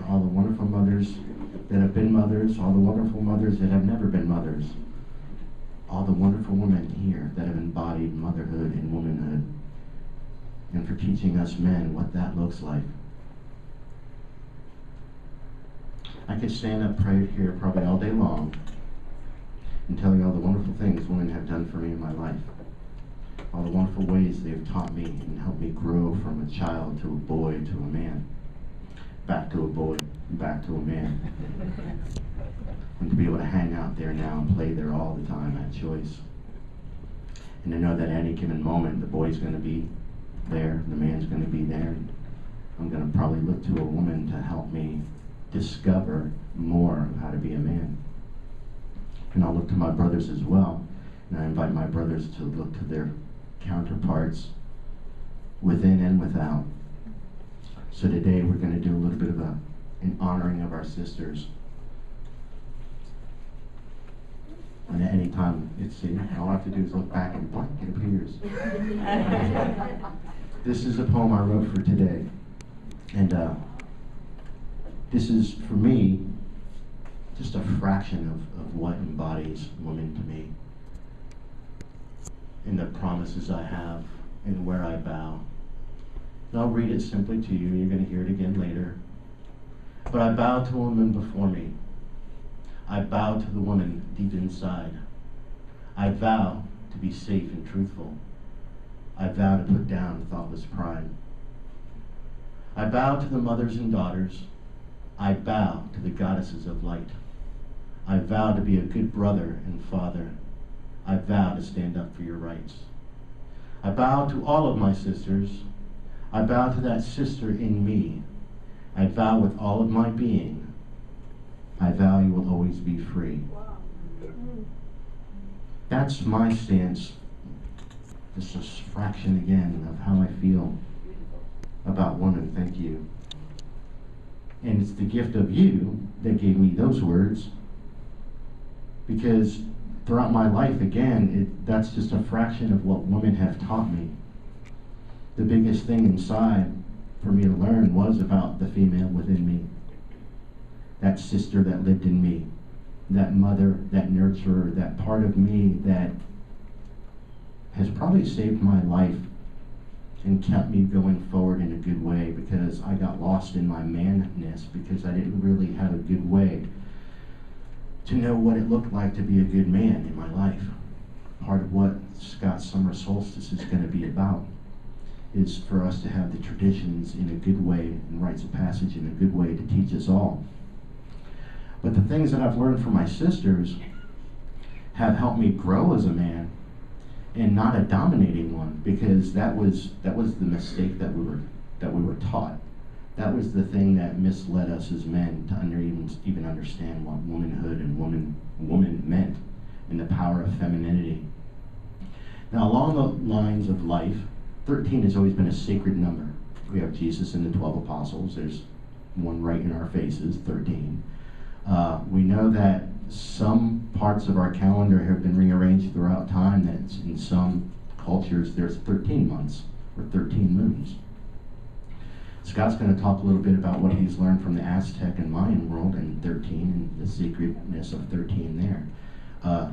all the wonderful mothers that have been mothers, all the wonderful mothers that have never been mothers, all the wonderful women here that have embodied motherhood and womanhood, and for teaching us men what that looks like. I could stand up right here probably all day long and tell you all the wonderful things women have done for me in my life. All the wonderful ways they've taught me and helped me grow from a child to a boy to a man. Back to a boy, back to a man. And to be able to hang out there now and play there all the time at choice. And to know that at any given moment the boy's going to be there, the man's going to be there. I'm going to probably look to a woman to help me discover more of how to be a man. And I'll look to my brothers as well. And I invite my brothers to look to their counterparts within and without. So today we're going to do a little bit of an honoring of our sisters. And at any time, all I have to do is look back and blank, it appears. This is a poem I wrote for today. And this is, for me, just a fraction of what embodies woman to me. And the promises I have and where I bow. And I'll read it simply to you. You're going to hear it again later. But I bow to a woman before me. I bow to the woman deep inside. I vow to be safe and truthful. I vow to put down thoughtless pride. I bow to the mothers and daughters. I bow to the goddesses of light. I vow to be a good brother and father. I vow to stand up for your rights. I bow to all of my sisters. I bow to that sister in me. I vow with all of my being, I vow you will always be free. That's my stance. This is a fraction again of how I feel about woman. Thank you. And it's the gift of you that gave me those words, because throughout my life, again, that's just a fraction of what women have taught me. The biggest thing inside for me to learn was about the female within me. That sister that lived in me, that mother, that nurturer, that part of me that has probably saved my life and kept me going forward in a good way, because I got lost in my manness because I didn't really have a good way to know what it looked like to be a good man in my life. Part of what Scott's Summer Solstice is going to be about is for us to have the traditions in a good way and rites of passage in a good way to teach us all. But the things that I've learned from my sisters have helped me grow as a man, and not a dominating one, because that was the mistake that we were taught. That was the thing that misled us as men to even understand what womanhood and woman meant, and the power of femininity. Now, along the lines of life, 13 has always been a sacred number. We have Jesus and the 12 apostles. There's one right in our faces, 13. We know that some parts of our calendar have been rearranged throughout time, that in some cultures there's 13 months or 13 moons. Scott's going to talk a little bit about what he's learned from the Aztec and Mayan world and 13 and the sacredness of 13 there.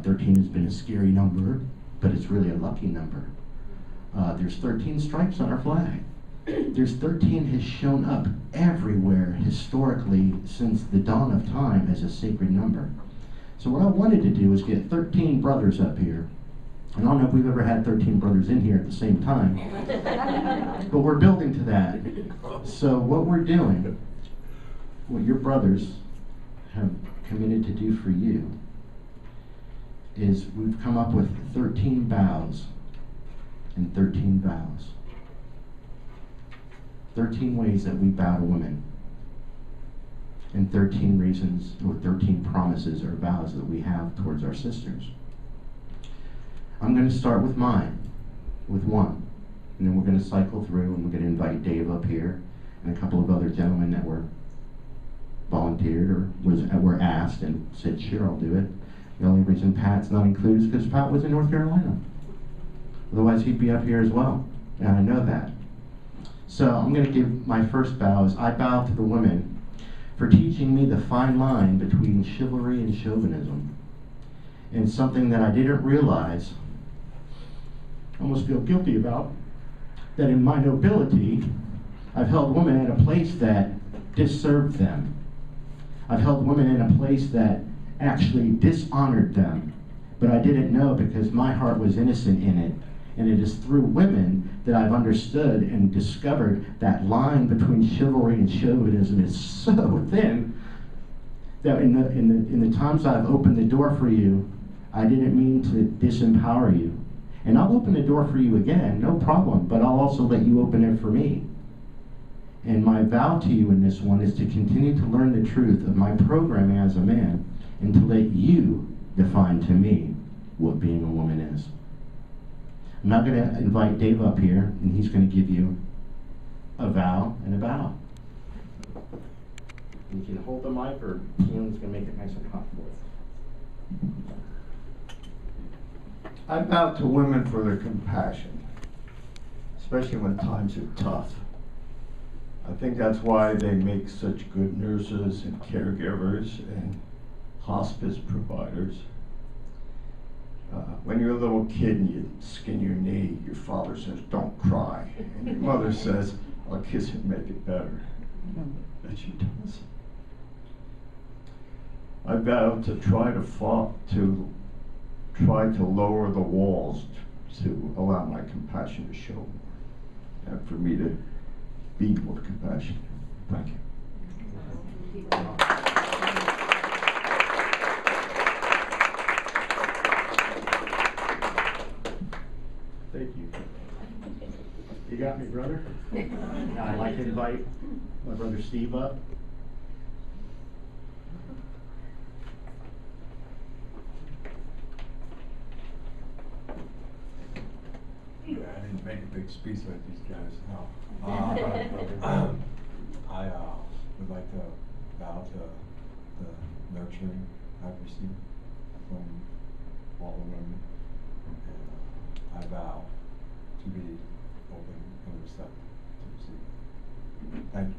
13 has been a scary number, but it's really a lucky number. There's 13 stripes on our flag. There's 13 has shown up everywhere historically since the dawn of time as a sacred number. So what I wanted to do is get 13 brothers up here. I don't know if we've ever had 13 brothers in here at the same time, but we're building to that. So what we're doing, what your brothers have committed to do for you, is we've come up with 13 vows and 13 vows. 13 ways that we bow to women, and 13 reasons, or 13 promises or vows that we have towards our sisters. I'm going to start with mine, with one, and then we're going to cycle through, and we're going to invite Dave up here, and a couple of other gentlemen that were volunteered or were asked and said, sure, I'll do it. The only reason Pat's not included is because Pat was in North Carolina. Otherwise, he'd be up here as well, and I know that. So I'm going to give my first vow is I bow to the women for teaching me the fine line between chivalry and chauvinism. And something that I didn't realize, I almost feel guilty about, that in my nobility, I've held women at a place that disserved them. I've held women in a place that actually dishonored them. But I didn't know because my heart was innocent in it. And it is through women that I've understood and discovered that line between chivalry and chauvinism is so thin that in the times I've opened the door for you, I didn't mean to disempower you. And I'll open the door for you again, no problem, but I'll also let you open it for me. And my vow to you in this one is to continue to learn the truth of my programming as a man and to let you define to me what being a woman is. I'm now going to invite Dave up here, and he's going to give you a vow and a vow. You can hold the mic, or Keelan's going to make it nice and hot for you. I bow to women for their compassion, especially when times are tough. I think that's why they make such good nurses and caregivers and hospice providers. When you're a little kid and you skin your knee, your father says, "Don't cry." And your mother says, "I'll kiss it and make it better." And she does. I vow to try to lower the walls to allow my compassion to show more, and for me to be more compassionate. Thank you. Thank you. You got me, brother? Now I'd like to invite my brother Steve up. Yeah, I didn't make a big speech like these guys. No. I would like to bow to the nurturing I've received from all the women. And I vow to be open and receptive to receive. Thank you.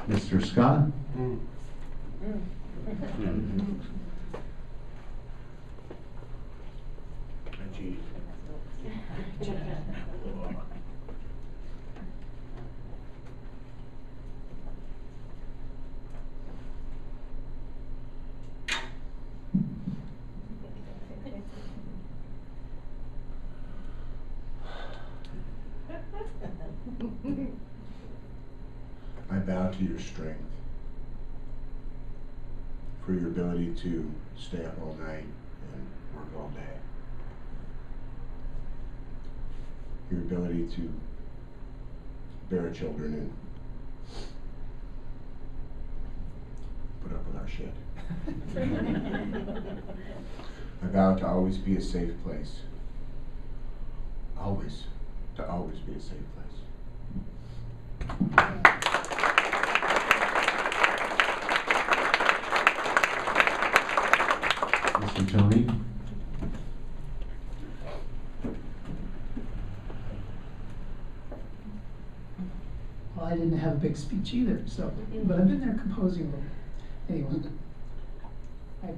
Mr. Scott? I bow to your strength, for your ability to stay up all night and work all day. Your ability to bear children and put up with our shit. I vow to always be a safe place. To always be a safe place. Mr. Tony? Well, I didn't have a big speech either, so, but I've been there composing a little. Anyway, I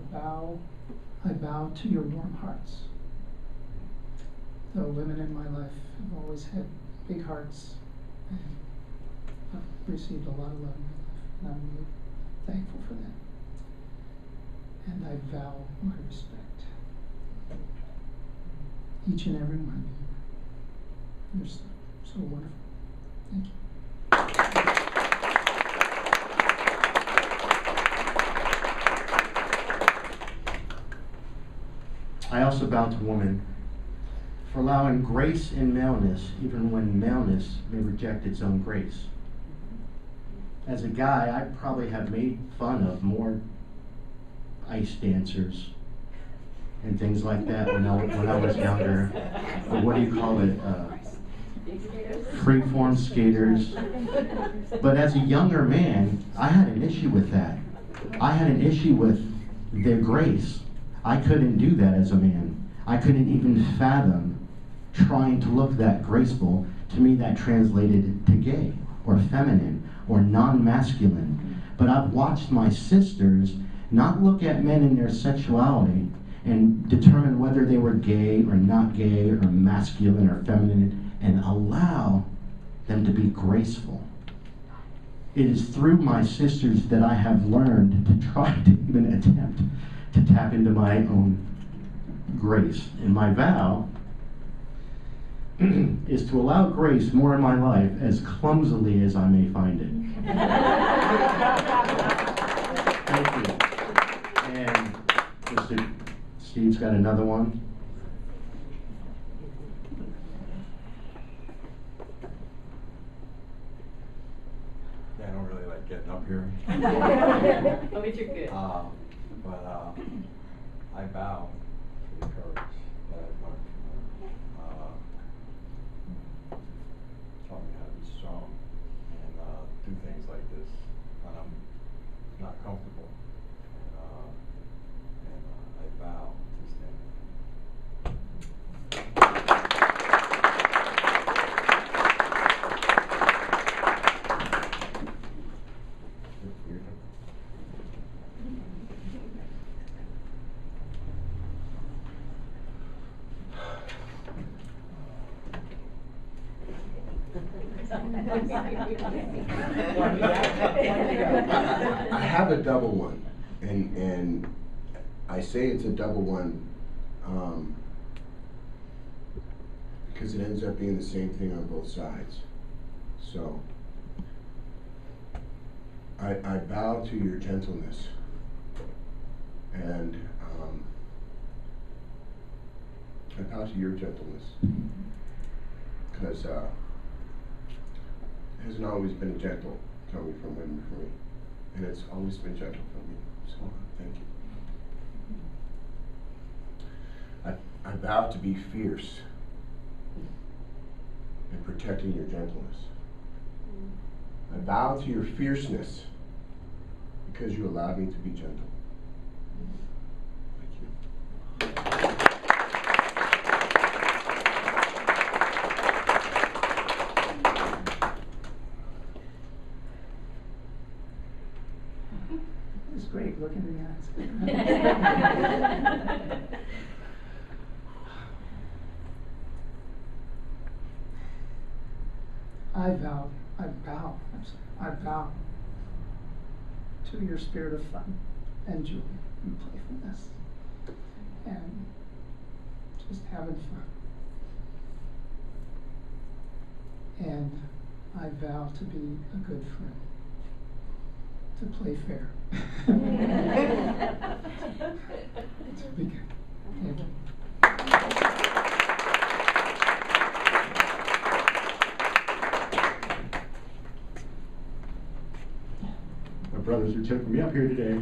bow to your warm hearts. The women in my life have always had big hearts, and I've received a lot of love in my life, and I'm really thankful for that. And I vow my respect. Each and every one of you. You're so wonderful. Thank you. I also bow to woman for allowing grace in maleness, even when maleness may reject its own grace. As a guy, I probably have made fun of more ice dancers and things like that when I was younger. Or what do you call it? Freeform skaters. But as a younger man, I had an issue with that. I had an issue with their grace. I couldn't do that as a man. I couldn't even fathom trying to look that graceful, to me that translated to gay or feminine or non-masculine. But I've watched my sisters not look at men in their sexuality and determine whether they were gay or not gay or masculine or feminine, and allow them to be graceful. It is through my sisters that I have learned to try to even attempt to tap into my own grace. And my vow is to allow grace more in my life, as clumsily as I may find it. Thank you. And Mr. Steve's got another one. Yeah, I don't really like getting up here. Oh, but you're good. But I vow to the courage that I've learned from her. Taught me how to be strong and do things like this when I'm not comfortable. And I vow to stand. I have a double one, and I say it's a double one because it ends up being the same thing on both sides. So I bow to your gentleness, and I bow to your gentleness, because it hasn't always been gentle coming from women for me, and it's always been gentle from me. So thank you. I vow to be fierce in protecting your gentleness. I bow to your fierceness because you allowed me to be gentle. Thank you. It's great, look in the eyes. I vow to your spirit of fun and joy and playfulness and just having fun. And I vow to be a good friend, to play fair. To be good. Thank you. My brothers are choking me up here today.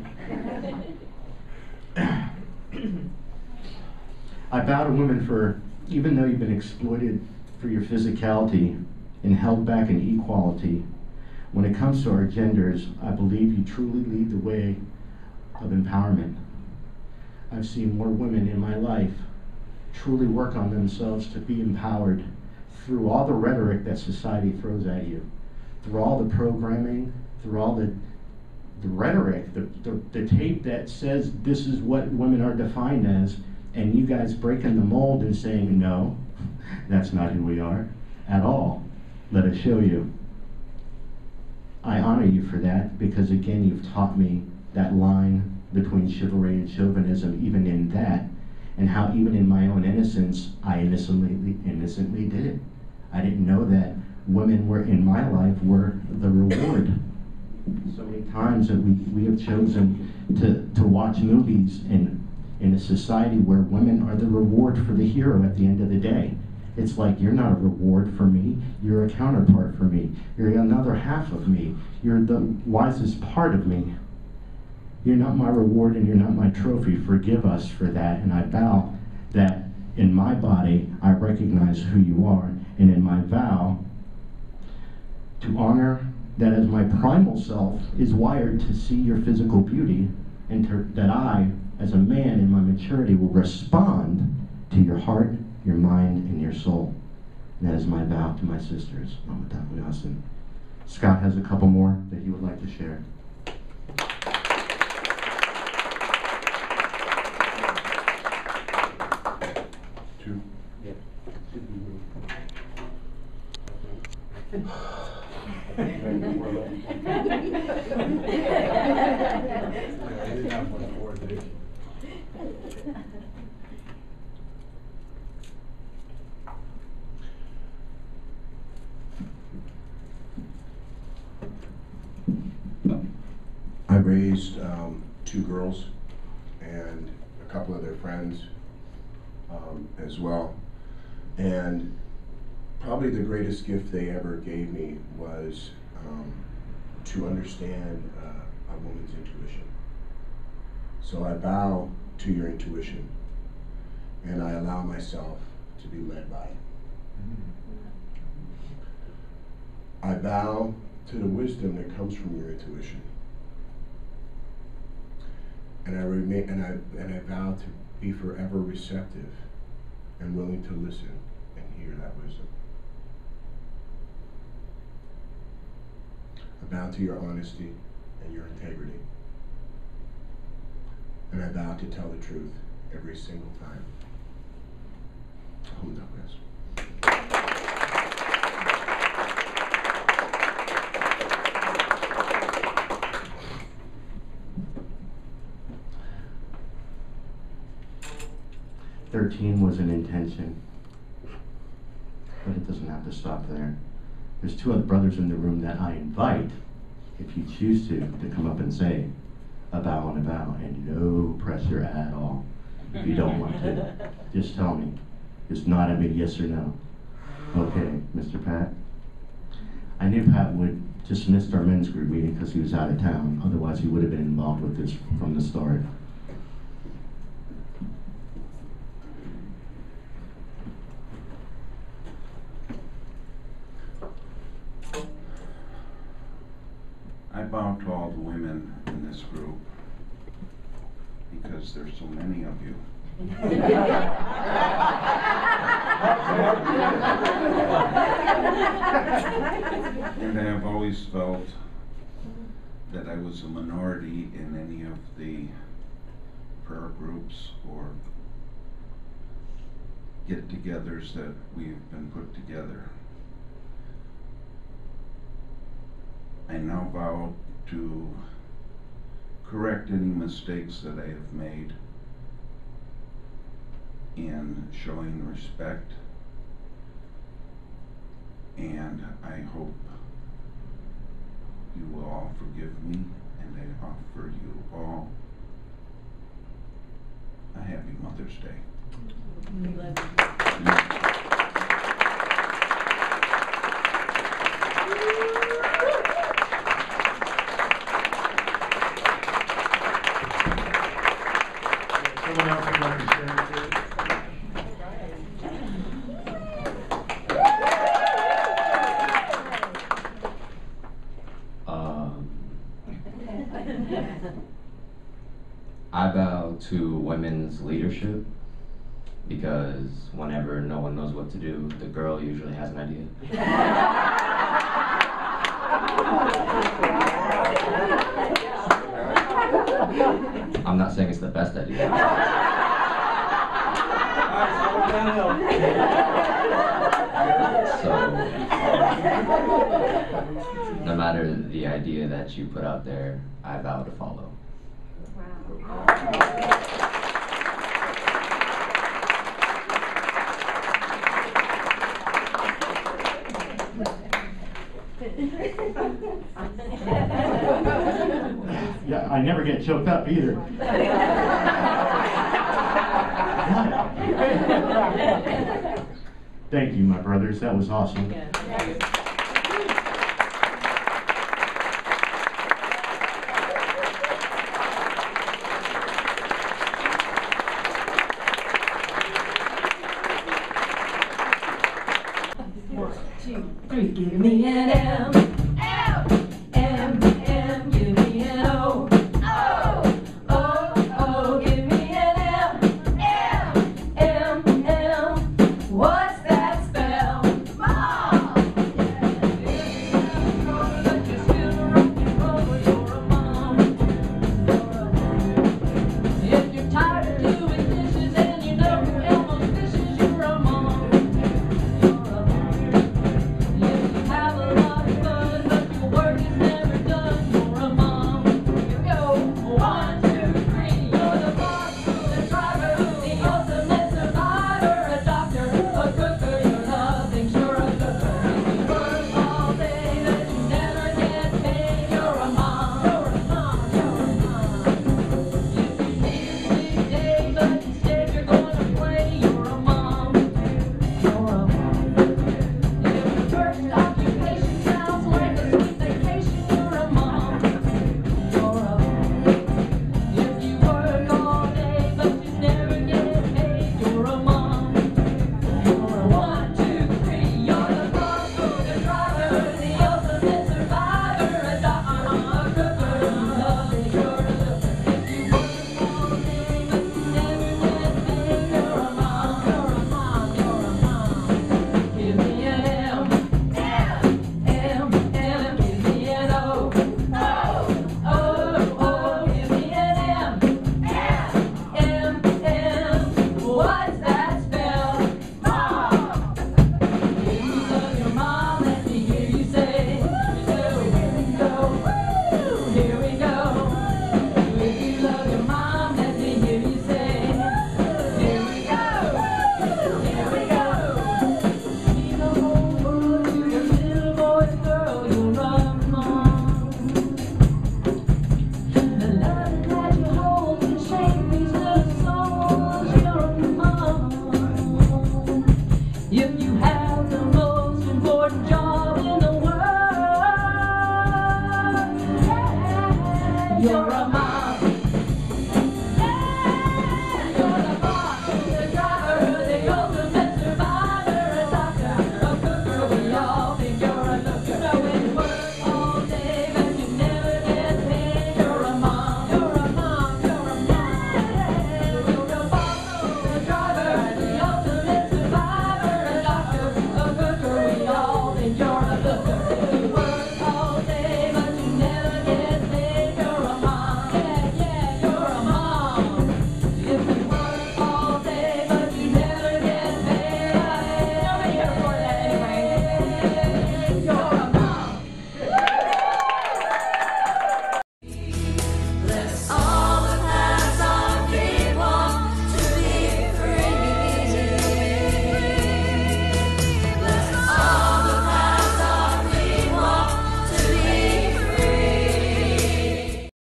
I bow to women for, even though you've been exploited for your physicality and held back in equality, when it comes to our genders, I believe you truly lead the way of empowerment. I've seen more women in my life truly work on themselves to be empowered through all the rhetoric that society throws at you, through all the programming, through all the rhetoric, the tape that says this is what women are defined as, and you guys breaking the mold and saying, no, that's not who we are at all. Let us show you. I honor you for that, because again, you've taught me that line between chivalry and chauvinism, even in that, and how even in my own innocence, I innocently did it. I didn't know that women were in my life were the reward. So many times that we have chosen to watch movies in a society where women are the reward for the hero at the end of the day. It's like, you're not a reward for me, you're a counterpart for me, you're another half of me, you're the wisest part of me. You're not my reward and you're not my trophy. Forgive us for that, and I vow that in my body I recognize who you are, and in my vow to honor that as my primal self is wired to see your physical beauty, and that I, as a man in my maturity, will respond to your heart your mind, and your soul. And that is my vow to my sisters, Mama Pasqualino. Scott has a couple more that he would like to share. Two. Yeah. Should be me. I raised two girls and a couple of their friends as well. And probably the greatest gift they ever gave me was to understand a woman's intuition. So I bow to your intuition, and I allow myself to be led by it. I bow to the wisdom that comes from your intuition, and I vow to be forever receptive and willing to listen and hear that wisdom. I bow to your honesty and your integrity, and I vow to tell the truth every single time. Hold up, guys. 13 was an intention, but it doesn't have to stop there. There's two other brothers in the room that I invite, if you choose to come up and say a vow and a vow, and no pressure at all. If you don't want to, just tell me. Just nod at me, yes or no. Okay, Mr. Pat? I knew Pat would just missed our men's group meeting because he was out of town. Otherwise, he would have been involved with this from the start. I bow to all the women in this group because there's so many of you. And I have always felt that I was a minority in any of the prayer groups or get-togethers that we've been put together. I now vow to correct any mistakes that I have made in showing respect, and I hope you will all forgive me, and I offer you all a happy Mother's Day. Someone else would like to share it, please? I bow to women's leadership because whenever no one knows what to do, the girl usually has an idea. I'm not saying it's the best idea. So, no matter the idea that you put out there, I vow to follow. Yeah, I never get choked up either. Thank you, my brothers. That was awesome. One, two, three, give me an M.